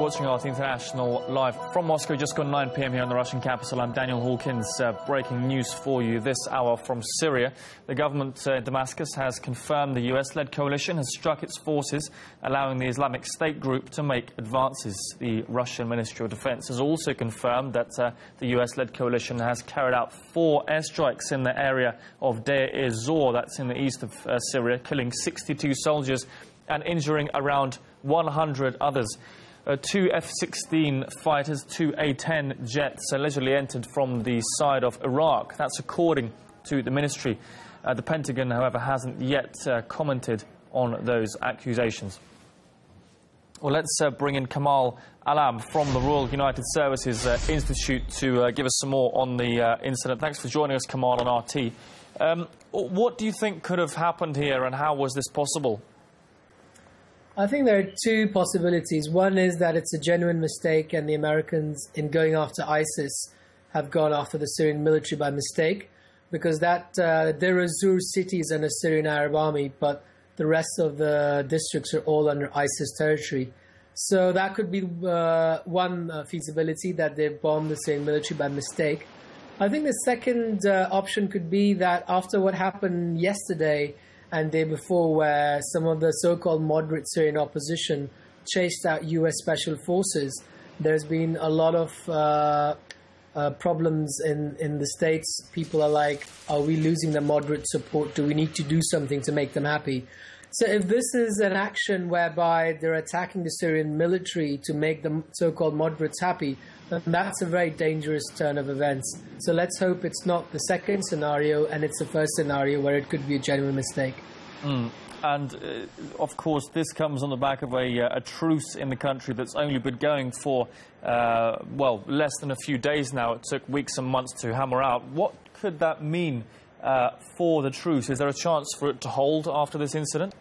watching RT International live from Moscow, just gone 9 p.m. here in the Russian capital. I'm Daniel Hawkins, breaking news for you this hour from Syria. The government in Damascus has confirmed the US-led coalition has struck its forces, allowing the Islamic State group to make advances. The Russian Ministry of Defense has also confirmed that the US-led coalition has carried out 4 airstrikes in the area of Deir Ezzor, that's in the east of Syria, killing 62 soldiers and injuring around 100 others. 2 F-16 fighters, 2 A-10 jets allegedly entered from the side of Iraq. That's according to the ministry. The Pentagon, however, hasn't yet commented on those accusations. Well, let's bring in Kamal Alam from the Royal United Services Institute to give us some more on the incident. Thanks for joining us, Kamal, on RT. What do you think could have happened here, and how was this possible? I think there are 2 possibilities. One is that it's a genuine mistake and the Americans, in going after ISIS, have gone after the Syrian military by mistake, because that Deir Ezzor city is under Syrian Arab Army, but the rest of the districts are all under ISIS territory. So that could be one feasibility, that they bombed the Syrian military by mistake. I think the second option could be that after what happened yesterday and day before, where some of the so-called moderate Syrian opposition chased out US special forces, there's been a lot of problems in the States. People are like, are we losing the moderate support? Do we need to do something to make them happy? So if this is an action whereby they're attacking the Syrian military to make the so-called moderates happy, then that's a very dangerous turn of events. So let's hope it's not the second scenario and it's the first scenario where it could be a genuine mistake. And, of course, this comes on the back of a truce in the country that's only been going for, well, less than a few days now. It took weeks and months to hammer out. What could that mean for the truce? Is there a chance for it to hold after this incident?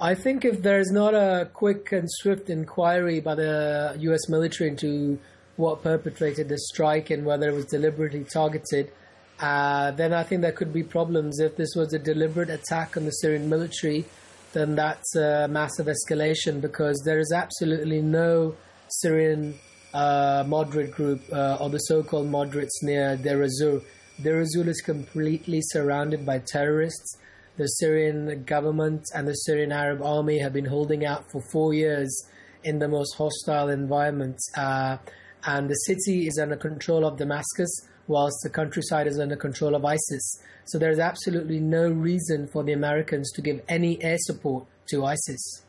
I think if there's not a quick and swift inquiry by the US military into what perpetrated the strike and whether it was deliberately targeted, then I think there could be problems. If this was a deliberate attack on the Syrian military, then that's a massive escalation, because there is absolutely no Syrian moderate group or the so-called moderates near Deir Ezzor. Deir Ezzor is completely surrounded by terrorists. The Syrian government and the Syrian Arab Army have been holding out for 4 years in the most hostile environment. And the city is under control of Damascus, whilst the countryside is under control of ISIS. So there's absolutely no reason for the Americans to give any air support to ISIS.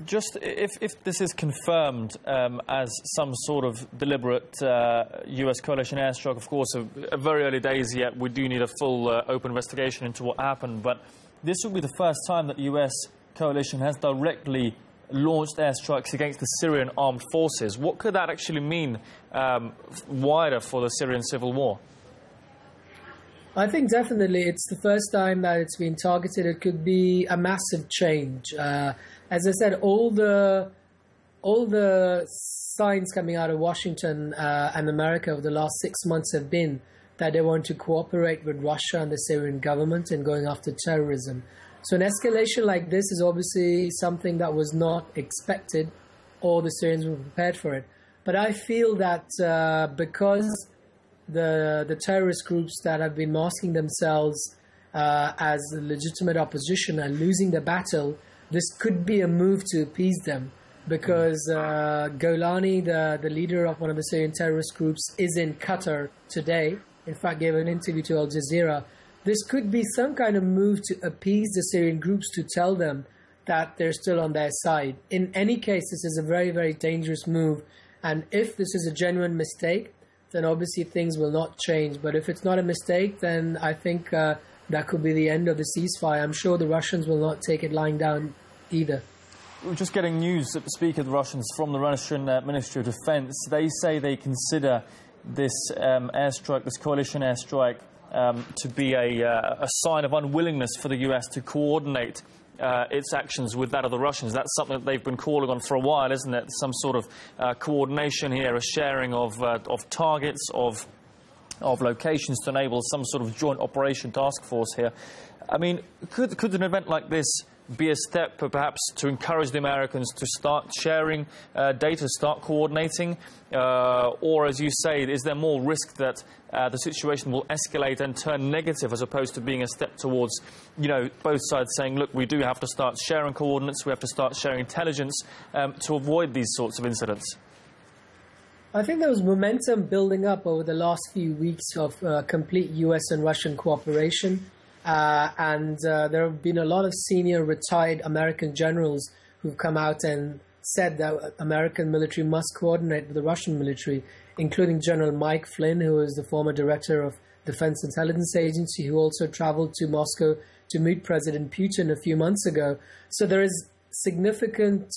Just if this is confirmed as some sort of deliberate US coalition airstrike, of course, a very early days yet, we do need a full open investigation into what happened. But this will be the first time that the US coalition has directly launched airstrikes against the Syrian armed forces. What could that actually mean wider for the Syrian civil war? I think definitely it's the first time that it's been targeted. It could be a massive change. As I said, all the signs coming out of Washington and America over the last 6 months have been that they want to cooperate with Russia and the Syrian government in going after terrorism. So an escalation like this is obviously something that was not expected, or the Syrians were prepared for it. But I feel that because the terrorist groups that have been masking themselves as legitimate opposition are losing the battle, this could be a move to appease them, because Golani, the leader of one of the Syrian terrorist groups, is in Qatar today. In fact, gave an interview to Al Jazeera. This could be some kind of move to appease the Syrian groups, to tell them that they're still on their side. In any case, this is a very, very dangerous move. And if this is a genuine mistake, then obviously things will not change. But if it's not a mistake, then I think that could be the end of the ceasefire. I'm sure the Russians will not take it lying down either. We're just getting news, speaking of the Russians, from the Russian Ministry of Defense. They say they consider this airstrike, this coalition airstrike, to be a sign of unwillingness for the US to coordinate its actions with that of the Russians. That's something that they've been calling on for a while, isn't it? Some sort of coordination here, a sharing of targets, of locations to enable some sort of joint operation task force here. I mean, could an event like this be a step perhaps to encourage the Americans to start sharing data, start coordinating? Or, as you say, is there more risk that the situation will escalate and turn negative as opposed to being a step towards, you know, both sides saying, look, we do have to start sharing coordinates, we have to start sharing intelligence to avoid these sorts of incidents? I think there was momentum building up over the last few weeks of complete US and Russian cooperation. And there have been a lot of senior retired American generals who've come out and said that American military must coordinate with the Russian military, including General Mike Flynn, who is the former director of Defense Intelligence Agency, who also traveled to Moscow to meet President Putin a few months ago. So there is significant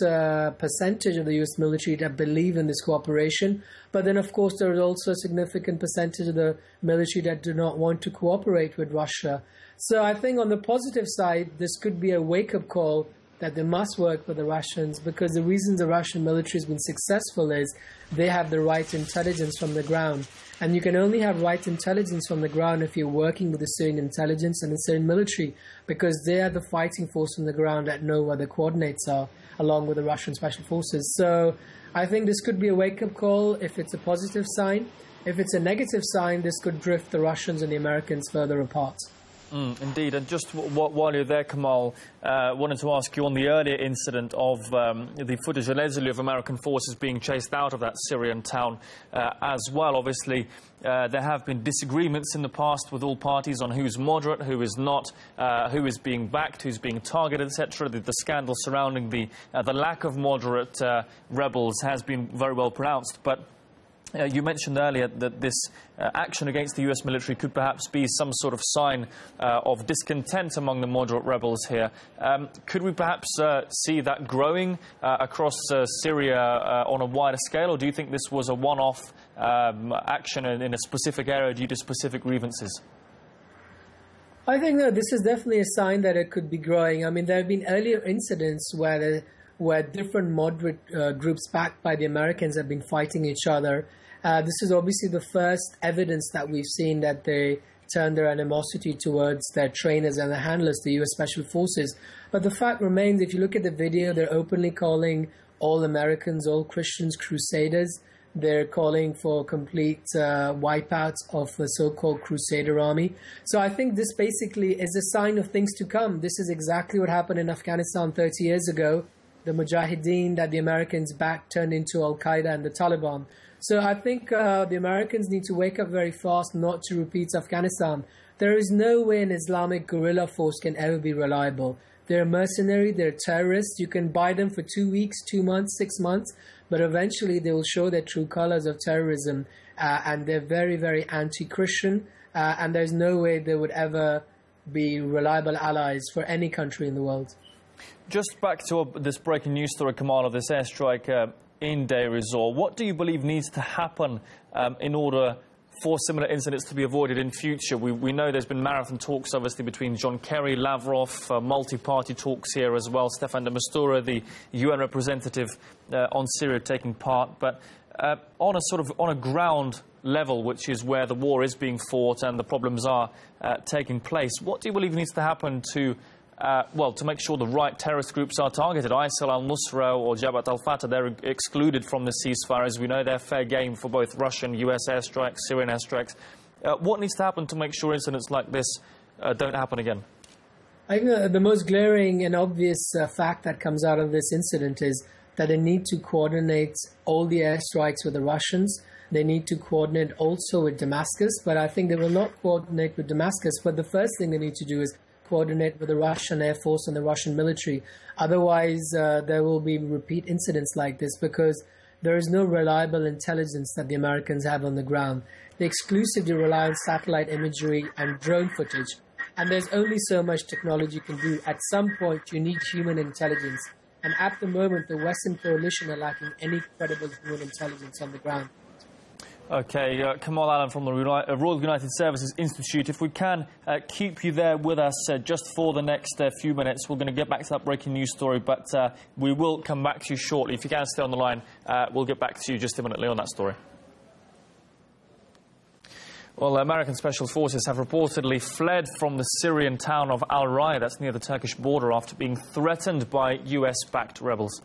percentage of the US military that believe in this cooperation. But then, of course, there is also a significant percentage of the military that do not want to cooperate with Russia. So I think on the positive side, this could be a wake-up call that they must work with the Russians, because the reason the Russian military has been successful is they have the right intelligence from the ground. And you can only have right intelligence from the ground if you're working with the Syrian intelligence and the Syrian military, because they are the fighting force on the ground that know where the coordinates are, along with the Russian special forces. So I think this could be a wake-up call if it's a positive sign. If it's a negative sign, this could drift the Russians and the Americans further apart. Indeed, and just while you're there, Kamal, wanted to ask you on the earlier incident of the footage allegedly of American forces being chased out of that Syrian town as well. Obviously, there have been disagreements in the past with all parties on who's moderate, who is not, who is being backed, who's being targeted, etc. The scandal surrounding the lack of moderate rebels has been very well pronounced, but you mentioned earlier that this action against the US military could perhaps be some sort of sign of discontent among the moderate rebels here. Could we perhaps see that growing across Syria on a wider scale, or do you think this was a one-off action in a specific area due to specific grievances? I think that this is definitely a sign that it could be growing. I mean, there have been earlier incidents where different moderate groups backed by the Americans have been fighting each other. This is obviously the first evidence that we've seen that they turned their animosity towards their trainers and their handlers, the U.S. Special Forces. But the fact remains, if you look at the video, they're openly calling all Americans, all Christians, crusaders. They're calling for complete wipeout of the so-called Crusader Army. So I think this basically is a sign of things to come. This is exactly what happened in Afghanistan 30 years ago. The Mujahideen that the Americans backed turned into al-Qaeda and the Taliban. So I think the Americans need to wake up very fast not to repeat Afghanistan. There is no way an Islamic guerrilla force can ever be reliable. They're mercenary, they're terrorists. You can buy them for 2 weeks, 2 months, 6 months, but eventually they will show their true colors of terrorism. And they're very, very anti-Christian. And there's no way they would ever be reliable allies for any country in the world. Just back to this breaking news story, Kamal, of this airstrike in Deir Ezzor. What do you believe needs to happen in order for similar incidents to be avoided in future? We know there's been marathon talks, obviously, between John Kerry, Lavrov, multi-party talks here as well. Staffan de Mistura, the UN representative on Syria, taking part. But on a ground level, which is where the war is being fought and the problems are taking place, what do you believe needs to happen to to make sure the right terrorist groups are targeted? ISIL, al-Nusra or Jabhat al-Fatah, they're excluded from the ceasefire. As we know, they're fair game for both Russian, US airstrikes, Syrian airstrikes. What needs to happen to make sure incidents like this don't happen again? I think the most glaring and obvious fact that comes out of this incident is that they need to coordinate all the airstrikes with the Russians. They need to coordinate also with Damascus, but I think they will not coordinate with Damascus. But the first thing they need to do is coordinate with the Russian Air Force and the Russian military. Otherwise, there will be repeat incidents like this, because there is no reliable intelligence that the Americans have on the ground. They exclusively rely on satellite imagery and drone footage. And there's only so much technology can do. At some point, you need human intelligence. And at the moment, the Western coalition are lacking any credible human intelligence on the ground. OK, Kamal Allen from the Royal United Services Institute. If we can keep you there with us just for the next few minutes, we're going to get back to that breaking news story, but we will come back to you shortly. If you can stay on the line, we'll get back to you just imminently on that story. Well, American special forces have reportedly fled from the Syrian town of al-Raya, that's near the Turkish border, after being threatened by US-backed rebels.